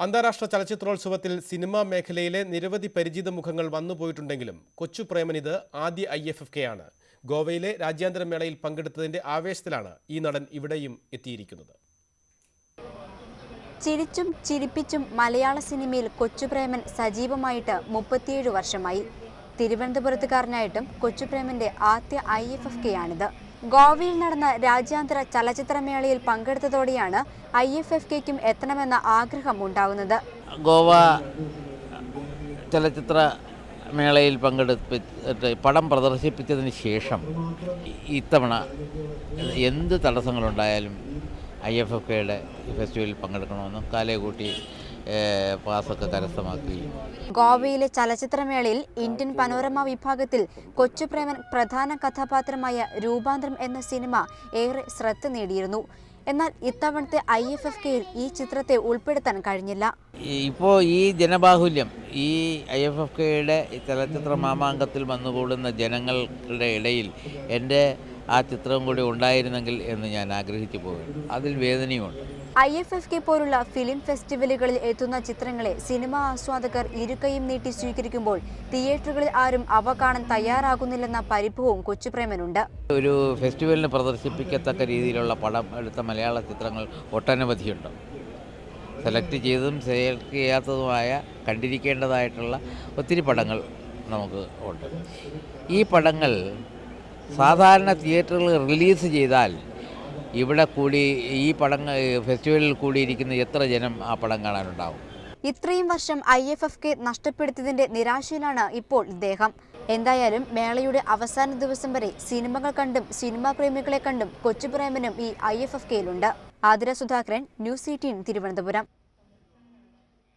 അന്താരാഷ്ട്ര ചലച്ചിത്രോത്സവത്തിൽ സിനിമാ മേഖലയിലെ നിരവധി പരിചിത മുഖങ്ങൾ വന്നുപോയിട്ടുണ്ടെങ്കിലും കൊച്ചു പ്രേമനിത് ആദ്യ IFFK ആണ്. ഗോവയിലെ രാജ്യാന്തര മേളയിൽ പങ്കെടുത്തതിന്റെ ആവേശത്തിലാണ് ഈ നടൻ ഇവിടെയും എത്തിയിരിക്കുന്നത്. ചിരിച്ചും ചിരിപ്പിച്ചും മലയാള സിനിമയിൽ കൊച്ചുപ്രേമൻ സജീവമായിട്ട് 37 വർഷമായി. തിരുവനന്തപുരത്തുകാരനായിട്ടും കൊച്ചുപ്രേമന്റെ ആദ്യ IFFK ആണിത്. ഗോവയിൽ നടന്ന രാജ്യാന്തര ചലച്ചിത്രമേളയിൽ പങ്കെടുത്തതോടെയാണ് IFFKയ്ക്കും എത്തണമെന്ന ആഗ്രഹം ഉണ്ടാകുന്നത്. ഗോവ ചലച്ചിത്ര മേളയിൽ പങ്കെടുപ്പിച്ചിട്ട് പടം പ്രദർശിപ്പിച്ചതിന് ശേഷം ഇത്തവണ എന്ത് തടസ്സങ്ങളുണ്ടായാലും IFFKയുടെ ഫെസ്റ്റിവലിൽ പങ്കെടുക്കണമെന്നും കാലേകൂട്ടി പാസൊക്കെ കരസ്ഥമാക്കി. ഗോവയിലെ ചലച്ചിത്രമേളയിൽ ഇന്ത്യൻ പനോരമ വിഭാഗത്തിൽ കൊച്ചുപ്രേമൻ പ്രധാന കഥാപാത്രമായ രൂപാന്തരം എന്ന സിനിമ ഏറെ ശ്രദ്ധ നേടിയിരുന്നു. എന്നാൽ ഇത്തവണത്തെ IFFKയിൽ ഈ ചിത്രത്തെ ഉൾപ്പെടുത്താൻ കഴിഞ്ഞില്ല. ഇപ്പോൾ ഈ ജനബാഹുല്യം ഈ IFFKയുടെ ചലച്ചിത്ര മാമാങ്കത്തിൽ വന്നുകൂടുന്ന ജനങ്ങളുടെ ഇടയിൽ എൻ്റെ ആ ചിത്രം കൂടി ഉണ്ടായിരുന്നെങ്കിൽ എന്ന് ഞാൻ ആഗ്രഹിച്ചു പോകുന്നു. അതിൽ വേദനയുമുണ്ട്. IFFK പോലുള്ള ഫിലിം ഫെസ്റ്റിവലുകളിൽ എത്തുന്ന ചിത്രങ്ങളെ സിനിമാ ആസ്വാദകർ ഇരുകൈയും നീട്ടി സ്വീകരിക്കുമ്പോൾ തിയേറ്ററുകളിൽ ആരും അവ കാണാൻ തയ്യാറാകുന്നില്ലെന്ന പരിഭവവും കൊച്ചുപ്രേമനുണ്ട്. ഒരു ഫെസ്റ്റിവലിന് പ്രദർശിപ്പിക്കത്തക്ക രീതിയിലുള്ള പടം എടുത്ത മലയാള ചിത്രങ്ങൾ ഒട്ടനവധിയുണ്ട്. സെലക്ട് ചെയ്തതും സെലക്ട് ചെയ്യാത്തതുമായ കണ്ടിരിക്കേണ്ടതായിട്ടുള്ള ഒത്തിരി പടങ്ങൾ നമുക്ക് ഉണ്ട്. ഈ പടങ്ങൾ സാധാരണ തിയേറ്ററുകളിൽ റിലീസ് ചെയ്താൽ ഇവിടെ കൂടി ഈ പടങ്ങൾ ഫെസ്റ്റിവലിൽ കൂടിയിരിക്കുന്ന എത്ര ജനം ആ പടം കാണാനുണ്ടാവും? ഇത്രയും വർഷം IFFK നഷ്ടപ്പെടുത്തിയതിന്റെ നിരാശയിലാണ് ഇപ്പോൾ ഇദ്ദേഹം. എന്തായാലും മേളയുടെ അവസാന ദിവസം വരെ സിനിമകൾ കണ്ടും സിനിമാ പ്രേമികളെ കണ്ടും കൊച്ചുപ്രേമനും ഈ IFFKയിലുണ്ട്. ആതിര സുധാകരൻ, ന്യൂസ് 18 തിരുവനന്തപുരം.